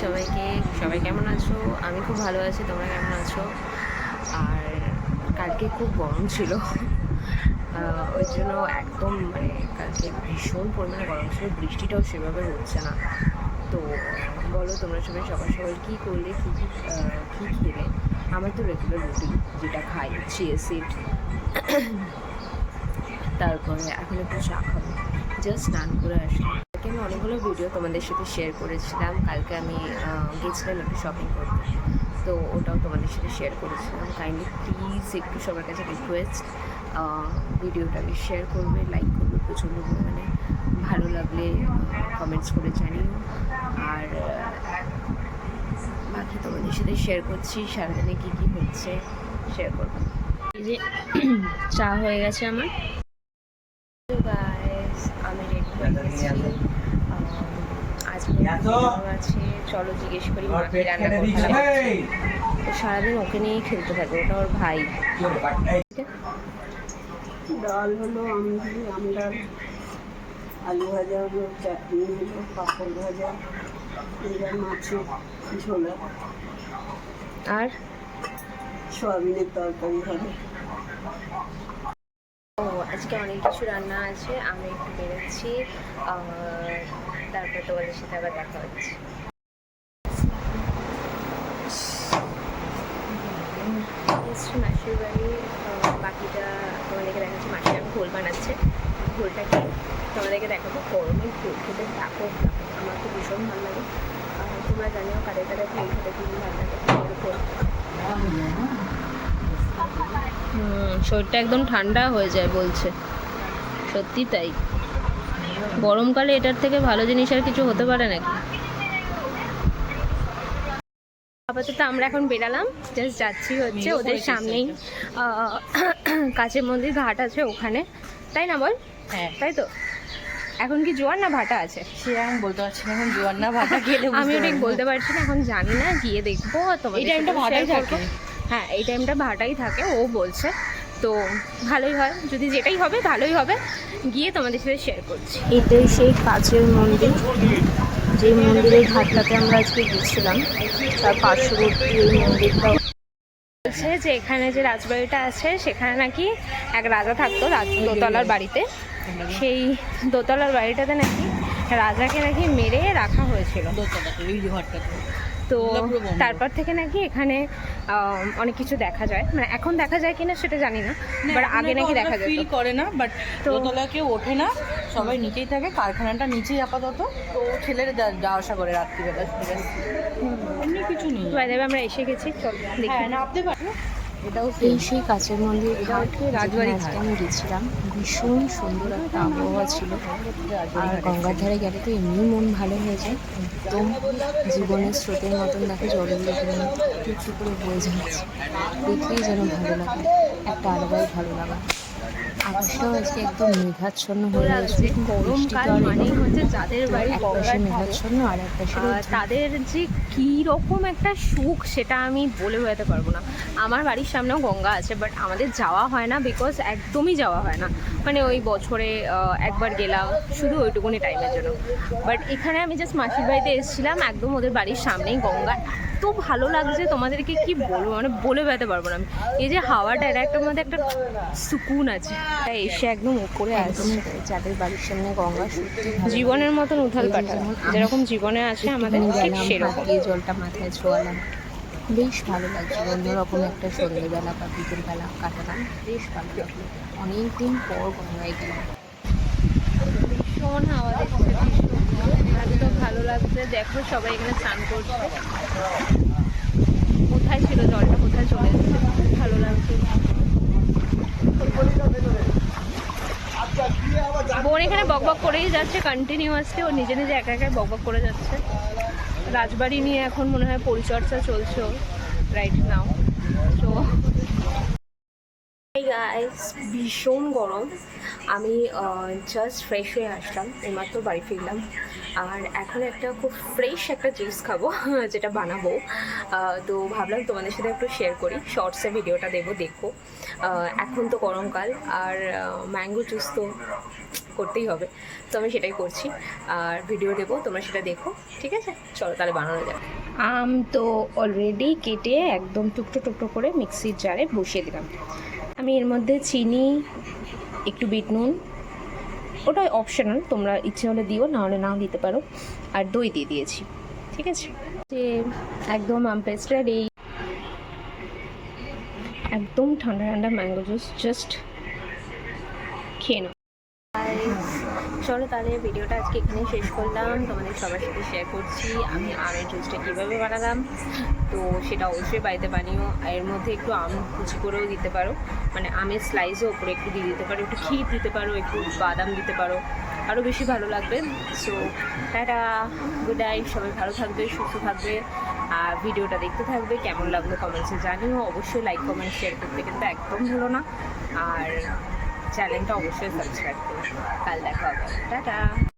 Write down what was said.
সবাইকে, সবাই কেমন আছো? আমি খুব ভালো আছি, তোমরা কেমন আছো? আর কালকে খুব গরম ছিল, ওই জন্য একদম মানে কালকে ভীষণ পরিমাণে গরম ছিল, বৃষ্টিটাও সেভাবে হচ্ছে না। তো বলো তোমরা সবাই সকাল সকাল কী করলে, কী খেলে? আমার তো রেগুলার রুটিন যেটা খাই, চিয়া সিড, তারপরে এখন একটু চা খাবো, জাস্ট স্নান করে আসলাম। কালকে আমি অনেকগুলো ভিডিও তোমাদের সাথে শেয়ার করেছিলাম। কালকে আমি গেছিলাম একটু শপিং করতে, তো ওটাও তোমাদের সাথে শেয়ার করেছিলাম। কাইন্ডলি প্লিজ একটু সবার কাছে রিকোয়েস্ট, ভিডিওটাকে শেয়ার করবে, লাইক করবে প্রচণ্ড পরিমাণে, ভালো লাগলে কমেন্টস করে জানিও। আর বাকি তোমাদের সাথে শেয়ার করছি সারাদিনে কী কী হচ্ছে, শেয়ার করবো। এই যে চা হয়ে গেছে আমার। গাইস, আমি রেডি হয়ে গেছি। আজকে আছে, চলো জিজ্ঞেস করি মাকে রান্না করতে। তো সারাদিন ওকে নিয়েই খেলতে থাকে, ওটা ওর ভাই। ডাল হলো, আম ডাল, আলু ভাজা হলো, চাটনি হলো, পাঁপড় ভাজা, এবার মাছের ঝোলা, আর সয়াবিনের তরকারি হবে। ও আজকে অনেক কিছু রান্না আছে, আমি একটু বেরোচ্ছি, তারপর তোমাদের সাথে আবার দেখা হচ্ছে। মাসির বাড়ি, বাকিটা তোমাদেরকে দেখাচ্ছি। মাসি আমি ঘোল বানাচ্ছে, ঘোলটাকে তোমাদেরকে দেখাবো। গরমে ঘোল খেতে থাকো, আমার তো ভীষণ ভালো লাগে। তোমরা জানিও কাদের কাদের ঘোল খেতে ভীষণ ভালো লাগে। শরীরটা একদম ঠান্ডা হয়ে যায় বলছে, সত্যি তাই। গরমকালে এটার থেকে ভালো জিনিস আর কিছু হতে পারে নাকি? আপাতত আমরা এখন বেরালাম, জাস্ট যাচ্ছি হচ্ছে ওদের সামনেই কাছের মন্দির ঘাট আছে ওখানে, তাই না বল? হ্যাঁ তাই তো। এখন কি জোয়ার না ভাটা আছে সে আমি বলতে পারছি না, এখন জোয়ার না ভাটা গেলে আমিও ঠিক বলতে পারছি না, এখন জানি না, গিয়ে দেখবো। এই টাইমটা ভাটাই থাকে। হ্যাঁ, এই টাইমটা ভাটাই থাকে ও বলছে, তো ভালোই হয়, যদি যেটাই হবে ভালোই হবে। গিয়ে তোমাদের সাথে শেয়ার করছি। এটাই সেই কাছের মন্দির, যে মন্দিরের ঘাটটাতে আমরা আজকে গেছিলাম, তার পার্শ্ববর্তী এই মন্দিরটা। বলছে যে এখানে যে রাজবাড়িটা আছে সেখানে নাকি এক রাজা থাকতো, দোতলার বাড়িতে। সেই দোতলার বাড়িটাতে নাকি রাজাকে নাকি মেরে রাখা হয়েছিল, তো তারপর থেকে নাকি এখানে অনেক কিছু দেখা যায়। মানে এখন দেখা যায় কিনা সেটা জানি না, বাট আগে নাকি দেখা যায়। ফিল করে না, বাট দোতলা কেউ ওঠে না, সবাই নিচেই থাকে, কারখানাটা নিচেই আপাতত। তো ছেলেরা যাওয়া আসা করে রাত্রিবেলা, এমনি কিছু নেই। আমরা এসে গেছি, চল দেখি। নামতে পারো। এটাও সেই কাছের মন্দির, রাজবাড়ি আমি গেছিলাম। ভীষণ সুন্দর একটা আবহাওয়া ছিল, আর গঙ্গার ধারে গেলে তো এমনি মন ভালো হয়ে যায়। একদম জীবনের স্রোতের মতন দেখো, জলগুলো একটু করে বয়ে যাচ্ছে, দেখলেই যেন ভালো লাগে, একটা আলাদাই ভালো লাগা। আকাশটাও আজকে একদম মেঘাচ্ছন্ন হয়ে গেছে। গরমকাল মানেই হচ্ছে যাদের বাড়ি গঙ্গার মেঘাচ্ছন্ন, আর একটা তাদের যে কী রকম একটা সুখ সেটা আমি বলে বোঝাতে পারবো না। আমার বাড়ির সামনেও গঙ্গা আছে, বাট আমাদের যাওয়া হয় না, বিকজ একদমই যাওয়া হয় না। মানে ওই বছরে একবার গেলাম, শুধু ওইটুকুনি টাইমের জন্য। বাট এখানে আমি জাস্ট মাসির বাড়িতে এসেছিলাম, একদম ওদের বাড়ির সামনেই গঙ্গা। এত ভালো লাগছে, তোমাদেরকে কি বলবো, মানে বলে বোঝাতে পারবো না। এই যে হাওয়াটা, এটা একটা মধ্যে একটা সুকুন আছে, তাই এসে একদম উপরে আসছে। যাদের বাড়ির সামনে গঙ্গা, সত্যি জীবনের মতন উথাল পাঠাল, যেরকম জীবনে আছে আমাদের ঠিক সেরকম। এই জলটা মাথায় ছোঁয়ালাম, বেশ ভালো লাগছে। অন্যরকম একটা সন্ধ্যেবেলা বা বিকেলবেলা কাটালাম, বেশ ভালো লাগলো। অনেকদিন পর গঙ্গায় গেলাম, ভীষণ হাওয়া দিচ্ছে, এত ভালো লাগছে। দেখো সবাই এখানে স্নান করছে, কোথায় ছিল জলটা, কোথায় চলে এসেছে, ভালো লাগছে। বোন এখানে বকবক করেই যাচ্ছে কন্টিনিউয়াসলি, ও নিজে নিজে একা একা বকবক করে যাচ্ছে। রাজবাড়ি নিয়ে এখন মনে হয় পরিচর্যা চলছে রাইট নাও। তো গাইস, ভীষণ গরম। আমি জাস্ট ফ্রেশ হয়ে আসলাম, এইমাত্র বাড়ি ফিরলাম, আর এখন একটা খুব ফ্রেশ একটা জুস খাবো, যেটা বানাবো। তো ভাবলাম তোমাদের সাথে একটু শেয়ার করি, শর্টসে ভিডিওটা দেবো, দেখো। এখন তো গরমকাল, আর ম্যাঙ্গো জুস তো করতেই হবে, তো আমি সেটাই করছি। আর ভিডিও দেবো, তোমরা সেটা দেখো, ঠিক আছে? চলো তাহলে বানানো যাক। আম তো অলরেডি কেটে একদম টুকরো টুকরো করে মিক্সির জারে বসিয়ে দিলাম। আমি এর মধ্যে চিনি, একটু বিট নুন, ওটা অপশনাল, তোমরা ইচ্ছে হলে দিও, না হলে নাও দিতে পারো, আর দই দিয়ে দিয়েছি, ঠিক আছে? যে একদম আম পেস্ট রেডি, একদম ঠান্ডা ঠান্ডা ম্যাঙ্গো জুস, জাস্ট খেয়ে নাও। চলো তাহলে ভিডিওটা আজকে এখানেই শেষ করলাম, তোমাদের সবার সাথে শেয়ার করছি আমি আমের জুসটা কীভাবে বানালাম। তো সেটা অবশ্যই বাড়িতে বানিও, এর মধ্যে একটু আম কুচি করেও দিতে পারো, মানে আমের স্লাইসও ওপরে একটু দিয়ে দিতে পারো, একটু ক্ষীর দিতে পারো, একটু বাদাম দিতে পারো, আরও বেশি ভালো লাগবে। সো টাটা, গুড নাইট, সবাই ভালো থাকবে, সুস্থ থাকবে, আর ভিডিওটা দেখতে থাকবে। কেমন লাগলো কমেন্টসে জানিও, অবশ্যই লাইক কমেন্ট শেয়ার করতে কিন্তু একদম ভুলো না, আর চ্যানেলটা অবশ্যই সাবস্ক্রাইব করো। কাল দেখা হবে, টাটা।